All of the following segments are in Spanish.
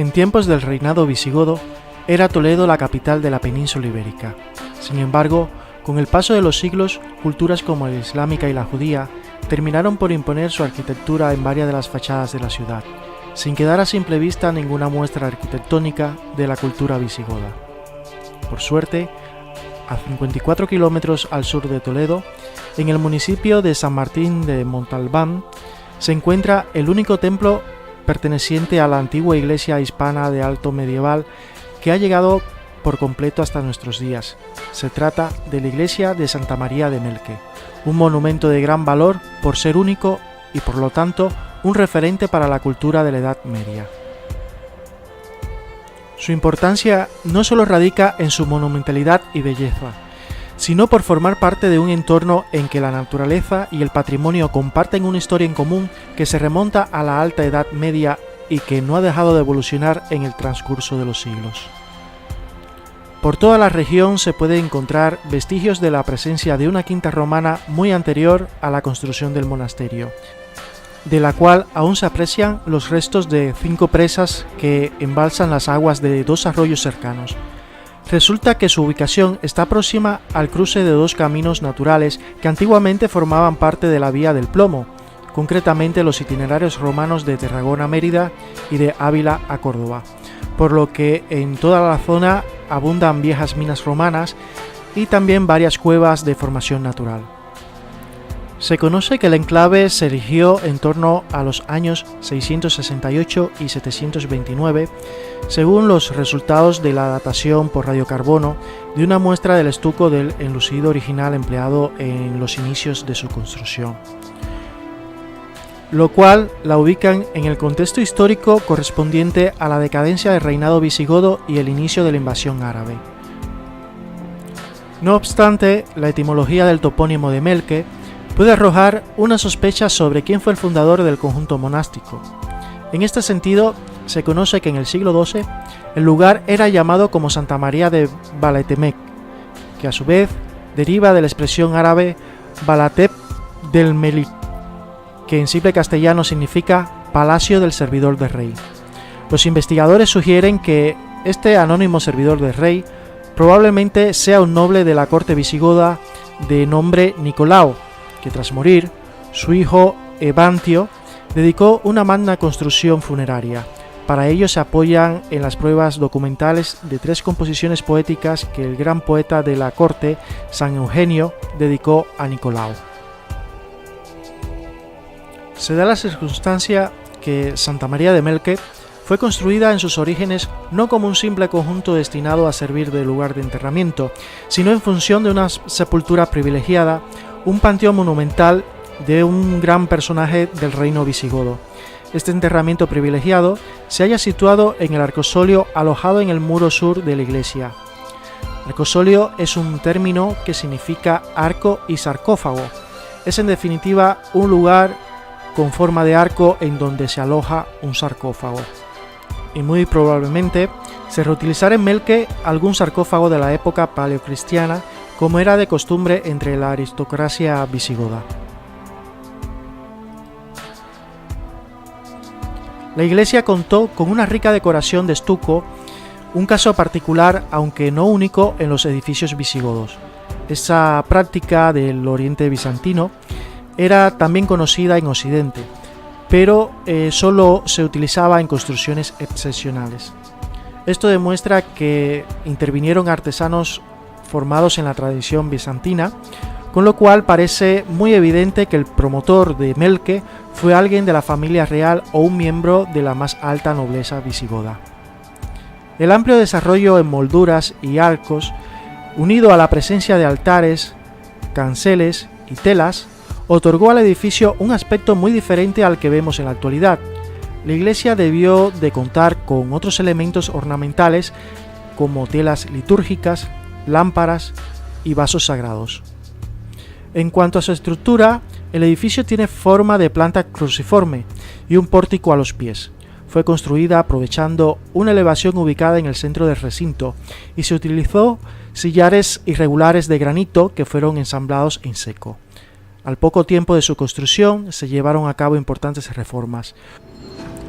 En tiempos del reinado visigodo, era Toledo la capital de la península ibérica. Sin embargo, con el paso de los siglos, culturas como la islámica y la judía terminaron por imponer su arquitectura en varias de las fachadas de la ciudad, sin quedar a simple vista ninguna muestra arquitectónica de la cultura visigoda. Por suerte, a 54 kilómetros al sur de Toledo, en el municipio de San Martín de Montalbán, se encuentra el único templo perteneciente a la antigua iglesia hispana de alto medieval que ha llegado por completo hasta nuestros días. Se trata de la iglesia de Santa María de Melque, un monumento de gran valor por ser único y por lo tanto un referente para la cultura de la Edad Media. Su importancia no solo radica en su monumentalidad y belleza, sino por formar parte de un entorno en que la naturaleza y el patrimonio comparten una historia en común que se remonta a la Alta Edad Media y que no ha dejado de evolucionar en el transcurso de los siglos. Por toda la región se puede encontrar vestigios de la presencia de una quinta romana muy anterior a la construcción del monasterio, de la cual aún se aprecian los restos de 5 presas que embalsan las aguas de 2 arroyos cercanos. Resulta que su ubicación está próxima al cruce de 2 caminos naturales que antiguamente formaban parte de la Vía del Plomo, concretamente los itinerarios romanos de Tarragona a Mérida y de Ávila a Córdoba, por lo que en toda la zona abundan viejas minas romanas y también varias cuevas de formación natural. Se conoce que el enclave se erigió en torno a los años 668 y 729, según los resultados de la datación por radiocarbono de una muestra del estuco del enlucido original empleado en los inicios de su construcción, lo cual la ubican en el contexto histórico correspondiente a la decadencia del reinado visigodo y el inicio de la invasión árabe. No obstante, la etimología del topónimo de Melque puede arrojar una sospecha sobre quién fue el fundador del conjunto monástico. En este sentido, se conoce que en el siglo XII el lugar era llamado como Santa María de Balatemec, que a su vez deriva de la expresión árabe Balatep del Melik, que en simple castellano significa Palacio del Servidor del Rey. Los investigadores sugieren que este anónimo servidor del rey probablemente sea un noble de la corte visigoda de nombre Nicolao, que tras morir, su hijo Evantio dedicó una magna construcción funeraria. Para ello se apoyan en las pruebas documentales de 3 composiciones poéticas que el gran poeta de la corte, San Eugenio, dedicó a Nicolao. Se da la circunstancia que Santa María de Melque fue construida en sus orígenes no como un simple conjunto destinado a servir de lugar de enterramiento, sino en función de una sepultura privilegiada, un panteón monumental de un gran personaje del reino visigodo. Este enterramiento privilegiado se halla situado en el arcosolio alojado en el muro sur de la iglesia. Arcosolio es un término que significa arco y sarcófago. Es en definitiva un lugar con forma de arco en donde se aloja un sarcófago. Y muy probablemente se reutilizará en Melque algún sarcófago de la época paleocristiana, como era de costumbre entre la aristocracia visigoda. La iglesia contó con una rica decoración de estuco, un caso particular aunque no único en los edificios visigodos. Esa práctica del oriente bizantino era también conocida en Occidente, pero solo se utilizaba en construcciones excepcionales. Esto demuestra que intervinieron artesanos formados en la tradición bizantina, con lo cual parece muy evidente que el promotor de Melque fue alguien de la familia real o un miembro de la más alta nobleza visigoda. El amplio desarrollo en molduras y arcos, unido a la presencia de altares, canceles y telas, otorgó al edificio un aspecto muy diferente al que vemos en la actualidad. La iglesia debió de contar con otros elementos ornamentales como telas litúrgicas, lámparas y vasos sagrados. En cuanto a su estructura, el edificio tiene forma de planta cruciforme y un pórtico a los pies. Fue construida aprovechando una elevación ubicada en el centro del recinto y se utilizó sillares irregulares de granito que fueron ensamblados en seco. Al poco tiempo de su construcción se llevaron a cabo importantes reformas.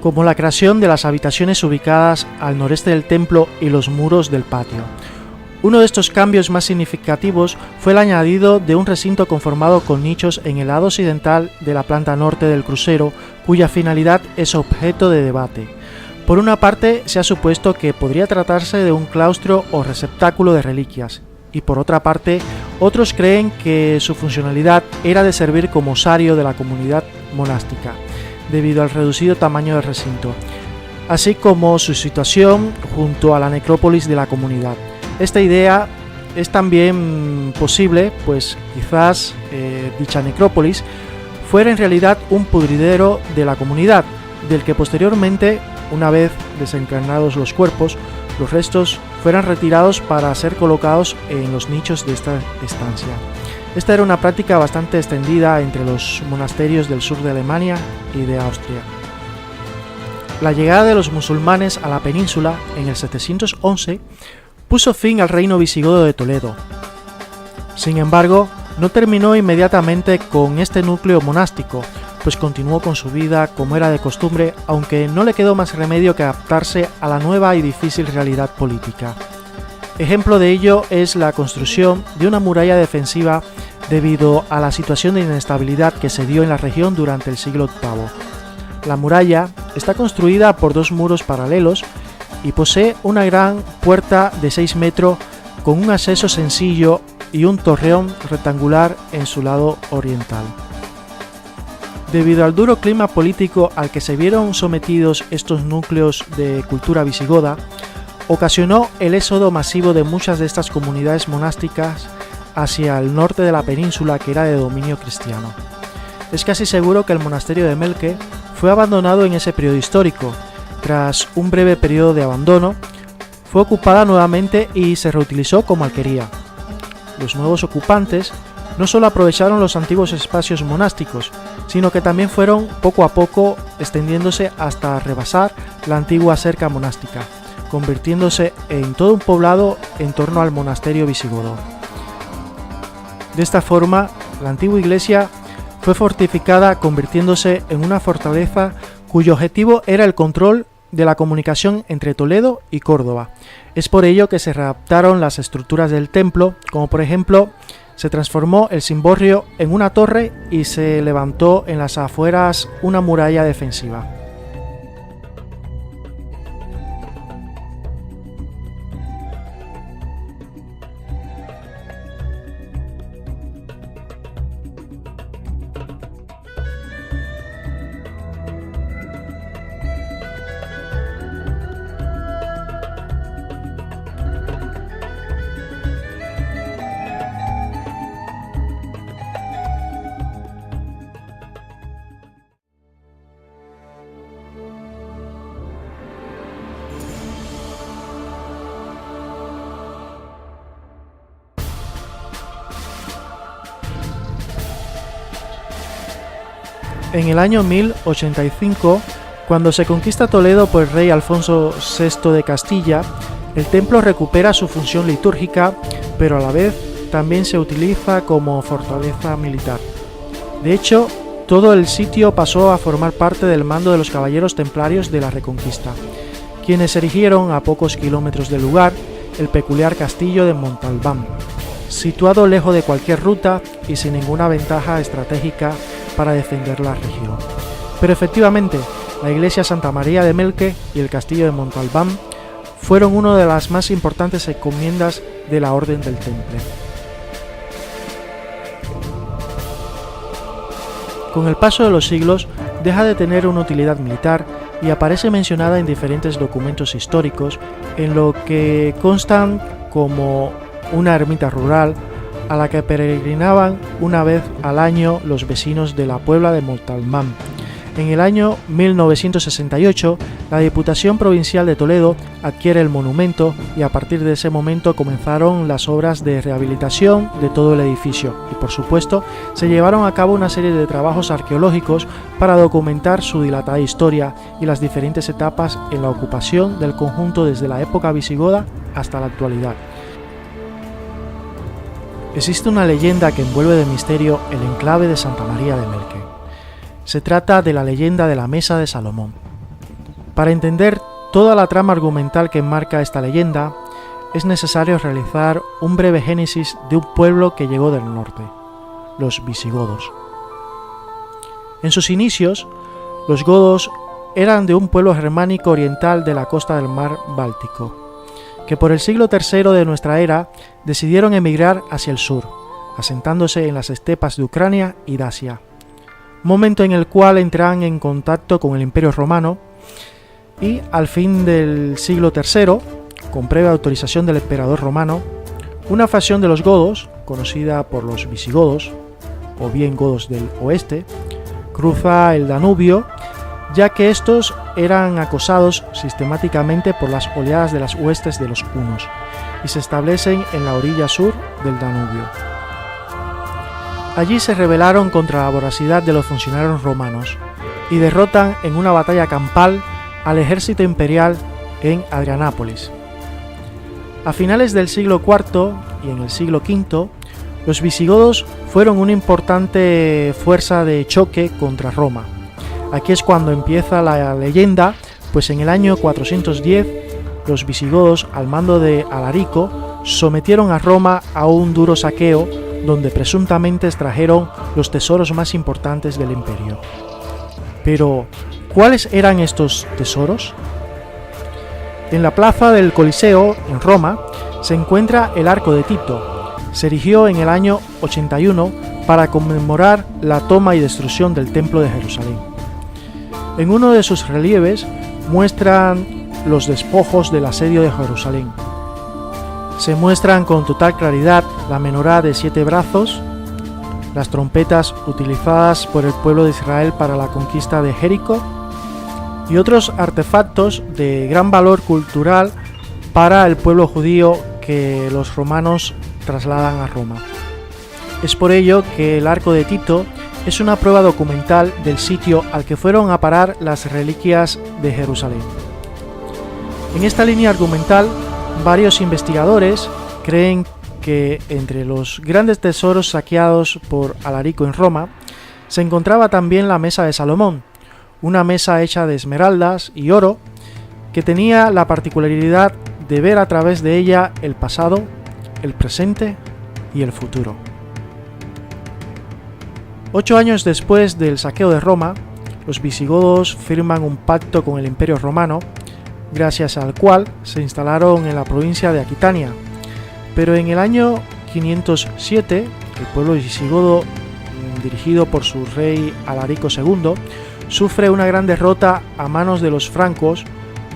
como la creación de las habitaciones ubicadas al noreste del templo y los muros del patio. Uno de estos cambios más significativos fue el añadido de un recinto conformado con nichos en el lado occidental de la planta norte del crucero, cuya finalidad es objeto de debate. Por una parte, se ha supuesto que podría tratarse de un claustro o receptáculo de reliquias, y por otra parte, otros creen que su funcionalidad era de servir como osario de la comunidad monástica, debido al reducido tamaño del recinto, así como su situación junto a la necrópolis de la comunidad. Esta idea es también posible, pues quizás dicha necrópolis fuera en realidad un pudridero de la comunidad, del que posteriormente, una vez desencarnados los cuerpos, los restos fueran retirados para ser colocados en los nichos de esta estancia. Esta era una práctica bastante extendida entre los monasterios del sur de Alemania y de Austria. La llegada de los musulmanes a la península en el 711 puso fin al reino visigodo de Toledo. Sin embargo, no terminó inmediatamente con este núcleo monástico, pues continuó con su vida como era de costumbre, aunque no le quedó más remedio que adaptarse a la nueva y difícil realidad política. Ejemplo de ello es la construcción de una muralla defensiva debido a la situación de inestabilidad que se dio en la región durante el siglo VIII. La muralla está construida por dos muros paralelos y posee una gran puerta de 6 metros con un acceso sencillo y un torreón rectangular en su lado oriental. Debido al duro clima político al que se vieron sometidos estos núcleos de cultura visigoda, ocasionó el éxodo masivo de muchas de estas comunidades monásticas hacia el norte de la península, que era de dominio cristiano. Es casi seguro que el monasterio de Melke fue abandonado en ese periodo histórico. Tras un breve periodo de abandono, fue ocupada nuevamente y se reutilizó como alquería. Los nuevos ocupantes no solo aprovecharon los antiguos espacios monásticos, sino que también fueron poco a poco extendiéndose hasta rebasar la antigua cerca monástica, convirtiéndose en todo un poblado en torno al monasterio visigodo. De esta forma, la antigua iglesia fue fortificada, convirtiéndose en una fortaleza cuyo objetivo era el control de la comunicación entre Toledo y Córdoba. Es por ello que se readaptaron las estructuras del templo, como por ejemplo se transformó el cimborrio en una torre y se levantó en las afueras una muralla defensiva. En el año 1085, cuando se conquista Toledo por el rey Alfonso VI de Castilla, el templo recupera su función litúrgica, pero a la vez también se utiliza como fortaleza militar. De hecho, todo el sitio pasó a formar parte del mando de los caballeros templarios de la Reconquista, quienes erigieron a pocos kilómetros del lugar el peculiar castillo de Montalbán, situado lejos de cualquier ruta y sin ninguna ventaja estratégica para defender la región. Pero efectivamente, la iglesia Santa María de Melke y el castillo de Montalbán fueron una de las más importantes encomiendas de la Orden del Temple. Con el paso de los siglos, deja de tener una utilidad militar y aparece mencionada en diferentes documentos históricos, en lo que constan como una ermita rural a la que peregrinaban una vez al año los vecinos de la Puebla de Montalbán. En el año 1968, la Diputación Provincial de Toledo adquiere el monumento y a partir de ese momento comenzaron las obras de rehabilitación de todo el edificio y, por supuesto, se llevaron a cabo una serie de trabajos arqueológicos para documentar su dilatada historia y las diferentes etapas en la ocupación del conjunto desde la época visigoda hasta la actualidad. Existe una leyenda que envuelve de misterio el enclave de Santa María de Melke. Se trata de la leyenda de la Mesa de Salomón. Para entender toda la trama argumental que enmarca esta leyenda, es necesario realizar un breve génesis de un pueblo que llegó del norte, los visigodos. En sus inicios, los godos eran de un pueblo germánico oriental de la costa del mar Báltico, que por el siglo III de nuestra era decidieron emigrar hacia el sur, asentándose en las estepas de Ucrania y Dacia, momento en el cual entran en contacto con el Imperio Romano y al fin del siglo III, con previa autorización del emperador romano, una facción de los godos, conocida por los visigodos, o bien godos del oeste, cruza el Danubio, ya que estos eran acosados sistemáticamente por las oleadas de las huestes de los hunos, y se establecen en la orilla sur del Danubio. Allí se rebelaron contra la voracidad de los funcionarios romanos, y derrotan en una batalla campal al ejército imperial en Adrianápolis. A finales del siglo IV y en el siglo V, los visigodos fueron una importante fuerza de choque contra Roma. Aquí es cuando empieza la leyenda, pues en el año 410 los visigodos, al mando de Alarico, sometieron a Roma a un duro saqueo donde presuntamente extrajeron los tesoros más importantes del imperio. Pero, ¿cuáles eran estos tesoros? En la plaza del Coliseo, en Roma, se encuentra el Arco de Tito. Se erigió en el año 81 para conmemorar la toma y destrucción del Templo de Jerusalén. En uno de sus relieves muestran los despojos del asedio de Jerusalén. Se muestran con total claridad la menorá de 7 brazos, las trompetas utilizadas por el pueblo de Israel para la conquista de Jericó, y otros artefactos de gran valor cultural para el pueblo judío que los romanos trasladan a Roma. Es por ello que el Arco de Tito es una prueba documental del sitio al que fueron a parar las reliquias de Jerusalén. En esta línea argumental, varios investigadores creen que entre los grandes tesoros saqueados por Alarico en Roma se encontraba también la Mesa de Salomón, una mesa hecha de esmeraldas y oro que tenía la particularidad de ver a través de ella el pasado, el presente y el futuro. 8 años después del saqueo de Roma, los visigodos firman un pacto con el Imperio Romano, gracias al cual se instalaron en la provincia de Aquitania. Pero en el año 507, el pueblo visigodo, dirigido por su rey Alarico II, sufre una gran derrota a manos de los francos,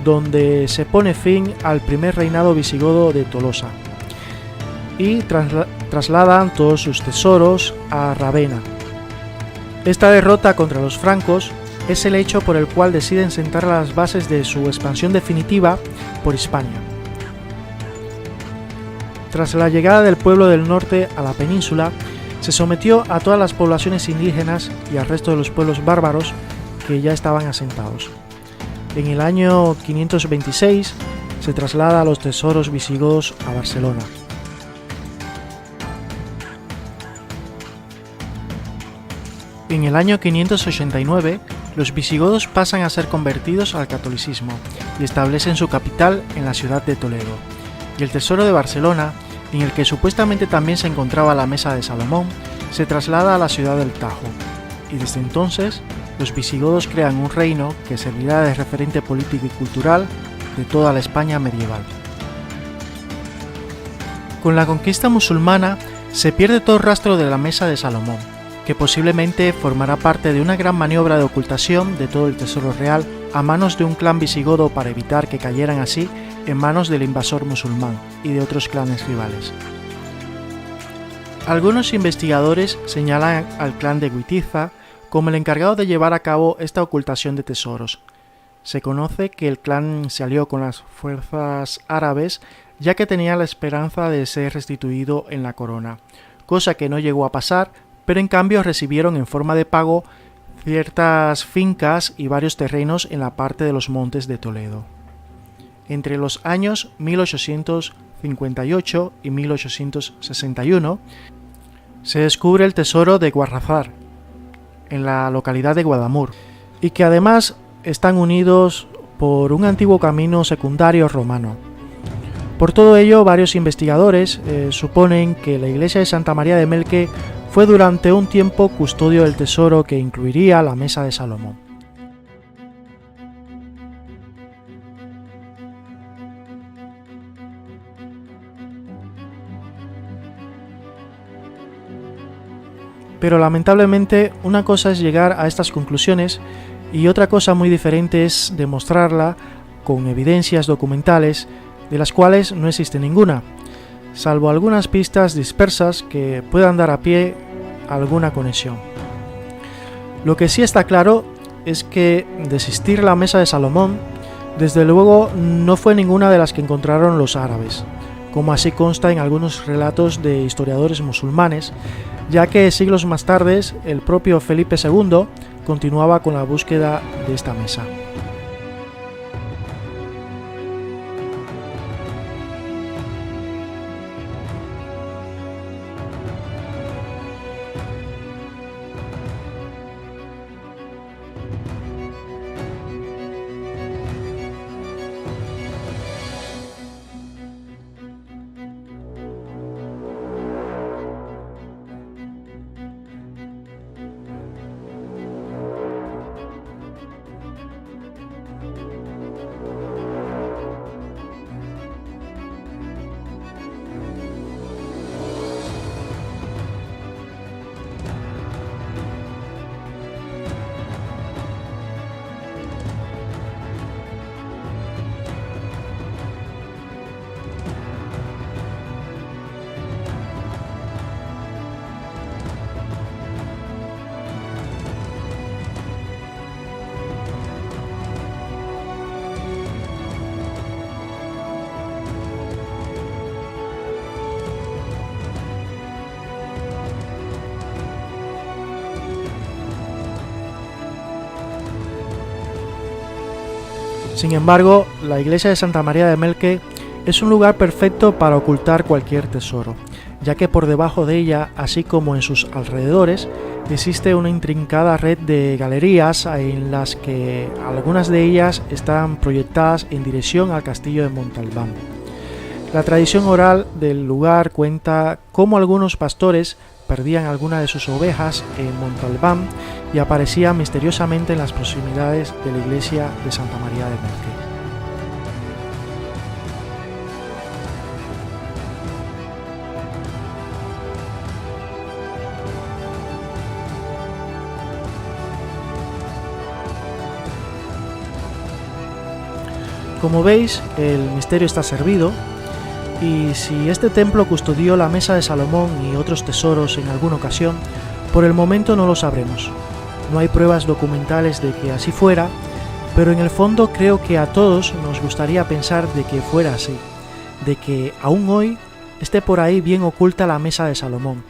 donde se pone fin al primer reinado visigodo de Tolosa y trasladan todos sus tesoros a Ravenna. Esta derrota contra los francos es el hecho por el cual deciden sentar las bases de su expansión definitiva por Hispania. Tras la llegada del pueblo del norte a la península, se sometió a todas las poblaciones indígenas y al resto de los pueblos bárbaros que ya estaban asentados. En el año 526 se traslada a los tesoros visigodos a Barcelona. En el año 589, los visigodos pasan a ser convertidos al catolicismo y establecen su capital en la ciudad de Toledo. Y el tesoro de Barcelona, en el que supuestamente también se encontraba la Mesa de Salomón, se traslada a la ciudad del Tajo. Y desde entonces, los visigodos crean un reino que servirá de referente político y cultural de toda la España medieval. Con la conquista musulmana se pierde todo rastro de la Mesa de Salomón, que posiblemente formará parte de una gran maniobra de ocultación de todo el tesoro real a manos de un clan visigodo para evitar que cayeran así en manos del invasor musulmán y de otros clanes rivales. Algunos investigadores señalan al clan de Witiza como el encargado de llevar a cabo esta ocultación de tesoros. Se conoce que el clan se alió con las fuerzas árabes ya que tenía la esperanza de ser restituido en la corona, cosa que no llegó a pasar, pero en cambio recibieron en forma de pago ciertas fincas y varios terrenos en la parte de los montes de Toledo. Entre los años 1858 y 1861 se descubre el tesoro de Guarrazar, en la localidad de Guadamur, y que además están unidos por un antiguo camino secundario romano. Por todo ello, varios investigadores suponen que la iglesia de Santa María de Melque fue durante un tiempo custodio del tesoro que incluiría la mesa de Salomón. Pero lamentablemente una cosa es llegar a estas conclusiones y otra cosa muy diferente es demostrarla con evidencias documentales de las cuales no existe ninguna, salvo algunas pistas dispersas que puedan dar a pie a alguna conexión. Lo que sí está claro es que de existir la mesa de Salomón, desde luego no fue ninguna de las que encontraron los árabes, como así consta en algunos relatos de historiadores musulmanes, ya que siglos más tarde el propio Felipe II continuaba con la búsqueda de esta mesa. Sin embargo, la iglesia de Santa María de Melque es un lugar perfecto para ocultar cualquier tesoro, ya que por debajo de ella, así como en sus alrededores, existe una intrincada red de galerías en las que algunas de ellas están proyectadas en dirección al castillo de Montalbán. La tradición oral del lugar cuenta cómo algunos pastores perdían alguna de sus ovejas en Montalbán y aparecían misteriosamente en las proximidades de la iglesia de Santa María de Melque. Como veis, el misterio está servido, y si este templo custodió la mesa de Salomón y otros tesoros en alguna ocasión, por el momento no lo sabremos. No hay pruebas documentales de que así fuera, pero en el fondo creo que a todos nos gustaría pensar de que fuera así, de que aún hoy esté por ahí bien oculta la mesa de Salomón,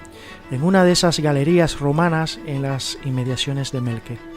en una de esas galerías romanas en las inmediaciones de Melque.